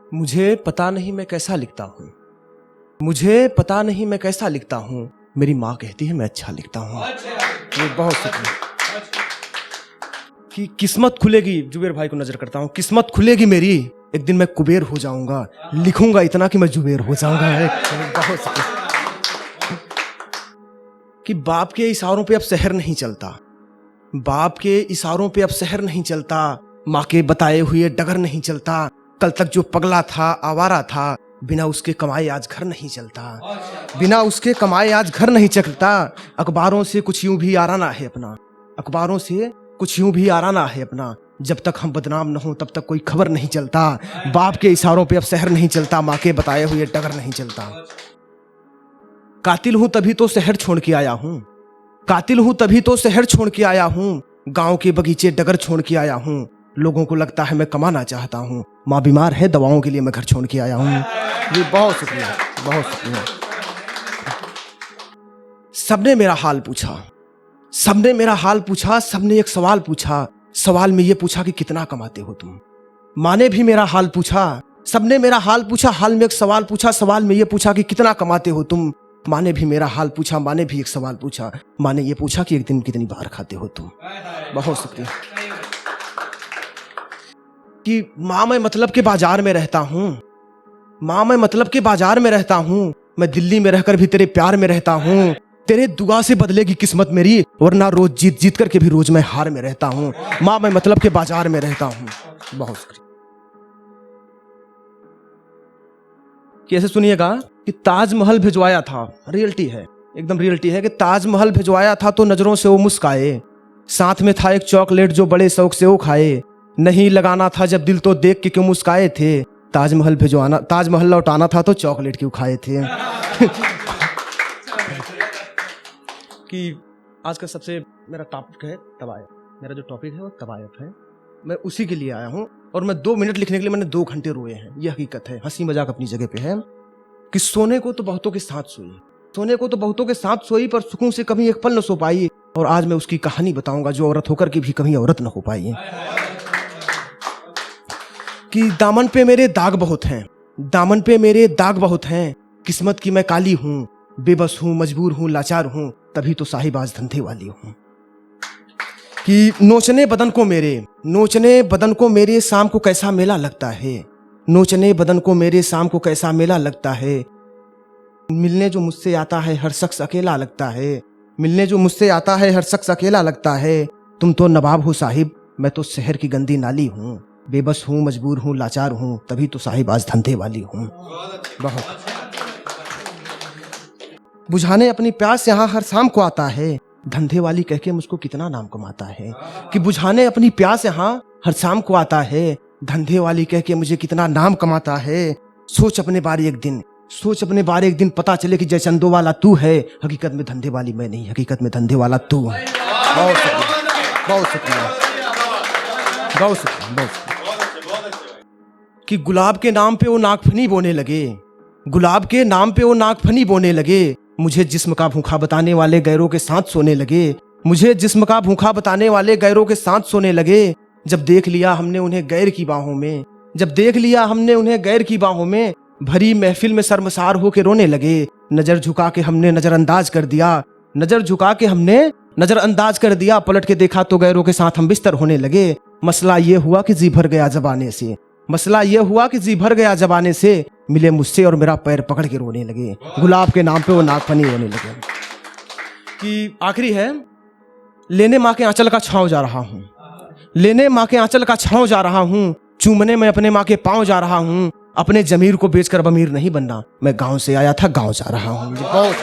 मुझे पता नहीं मैं कैसा लिखता हूँ, मुझे पता नहीं मैं कैसा लिखता हूँ, मेरी माँ कहती है मैं अच्छा लिखता हूँ। ये बहुत शुक्रिया कि किस्मत खुलेगी। जुबेर भाई को नजर करता हूँ, किस्मत खुलेगी मेरी, एक दिन मैं कुबेर हो जाऊंगा, लिखूंगा इतना कि मैं जुबेर हो जाऊंगा। बहुत शुक्रिया कि बाप के इशारों पे अब शहर नहीं चलता, बाप के इशारों पे अब शहर नहीं चलता, माँ के बताए हुए डगर नहीं चलता। कल तक जो पगला था, आवारा था, बिना उसके कमाए आज घर नहीं चलता, बिना उसके कमाए आज घर नहीं चलता। अखबारों से कुछ यूं भी आराना है अपना, अखबारों से कुछ यूं भी आराना है अपना, जब तक हम बदनाम न हो तब तक कोई खबर नहीं चलता। बाप के इशारों पे अब शहर नहीं चलता, माँ के बताए हुए डगर नहीं चलता। कातिल हूं तभी तो शहर छोड़ के आया हूं, कातिल हूं तभी तो शहर छोड़ के आया हूं, गांव के बगीचे डगर छोड़ के आया हूं। लोगों को लगता है मैं कमाना चाहता हूं, माँ बीमार है दवाओं के लिए मैं घर छोड़ के आया हूं। ये बहुत शुक्रिया, बहुत शुक्रिया। सबने मेरा हाल पूछा, सबने मेरा हाल पूछा, सबने एक सवाल पूछा, सवाल में ये पूछा कि कितना कमाते हो तुम। माँ ने भी मेरा हाल पूछा, सबने मेरा हाल पूछा, हाल में एक सवाल पूछा, सवाल में ये पूछा कि कितना कमाते हो तुम। माँ ने भी मेरा हाल पूछा, माँ ने भी एक सवाल पूछा, माँ ने ये पूछा कि एक दिन कितनी बार खाते हो तुम। बहुत शुक्रिया कि माँ मैं मतलब के बाजार में रहता हूँ, माँ मैं मतलब के बाजार में रहता हूँ, मैं दिल्ली में रहकर भी तेरे प्यार में रहता हूँ। तेरे दुआ से बदलेगी किस्मत मेरी, वरना रोज जीत जीत करके भी रोज मैं हार में रहता हूँ। माँ मैं मतलब के बाजार में रहता हूँ। बहुत शुक्रिया। कैसे सुनिएगा कि ताजमहल भिजवाया था, रियलिटी है, एकदम रियलिटी है कि ताजमहल भिजवाया था तो नजरों से वो मुस्काए, साथ में था एक चॉकलेट जो बड़े शौक से वो खाए। नहीं लगाना था जब दिल तो देख के क्यों मुस्काए थे, ताजमहल भिजवाना, ताजमहल लौटाना था तो चॉकलेट क्यों खाए थे। कि आज का सबसे मेरा टॉपिक है तवायफ, मेरा जो टॉपिक है वो तवायफ है। मैं उसी के लिए आया हूँ और मैं 2 मिनट लिखने के लिए मैंने 2 घंटे रोए हैं। यह हकीकत है, हंसी मजाक अपनी जगह पे है कि सोने को तो बहुतों के साथ सोई, सोने को तो बहुतों के साथ सोई, पर सुकून से कभी एक पल न सो पाई। और आज मैं उसकी कहानी बताऊंगा जो औरत होकर के भी कभी औरत न हो पाई। कि दामन पे मेरे दाग बहुत हैं, दामन पे मेरे दाग बहुत हैं, किस्मत की मैं काली हूँ, बेबस हूँ, मजबूर हूँ, लाचार हूँ, तभी तो साहिबाज धंधे वाली हूँ। कि नोचने बदन को मेरे, नोचने बदन को मेरे शाम को कैसा मेला लगता है, नोचने बदन को मेरे शाम को कैसा मेला लगता है। मिलने जो मुझसे आता है हर शख्स अकेला लगता है, मिलने जो मुझसे आता है हर शख्स अकेला लगता है। तुम तो नवाब हो साहिब, मैं तो शहर की गंदी नाली हूँ, बेबस हूँ, मजबूर हूँ, लाचार हूँ, तभी तो साहिबाज धंधे वाली हूँ। बहुत बुझाने अपनी प्यास यहाँ हर शाम को आता है, धंधे वाली कह के मुझको कितना नाम कमाता है। कि बुझाने अपनी प्यास यहाँ हर शाम को आता है, धंधे वाली कह के मुझे कितना नाम कमाता है। सोच अपने बारे एक दिन, सोच अपने बारे एक दिन, पता चले कि जय चंदो वाला तू है, हकीकत में धंधे वाली मैं नहीं, हकीकत में धंधे वाला तू है। बहुत शुक्रिया, बहुत शुक्रिया, बहुत शुक्रिया, बहुत शुक्रिया। कि गुलाब के नाम पे वो नागफनी बोने लगे, गुलाब के नाम पे वो नागफनी बोने लगे, मुझे जिस्म का भूखा बताने वाले गैरों के साथ सोने लगे, मुझे जिस्म का भूखा बताने वाले गैरों के साथ सोने लगे। जब देख लिया हमने उन्हें गैर की बाहों में, जब देख लिया हमने उन्हें गैर की बाहों में, भरी महफिल में शर्मसार होके रोने लगे। नजर झुका के हमने नजरअंदाज कर दिया, नजर झुका के हमने नजरअंदाज कर दिया, पलट के देखा तो गैरों के साथ हम बिस्तर होने लगे। मसला ये हुआ कि जी भर गया जबाने से, मसला ये हुआ कि जी भर गया जबाने से, मिले मुझसे और मेरा पैर पकड़ के रोने लगे, गुलाब के नाम पे वो नागफनी रोने लगे। कि आखिरी है, लेने माँ के आंचल का छांव जा रहा हूँ, लेने माँ के आंचल का छांव जा रहा हूँ, चूमने में अपने माँ के पाँव जा रहा हूँ, अपने जमीर को बेचकर अब अमीर नहीं बनना, मैं गाँव से आया था गाँव जा रहा हूँ। बहुत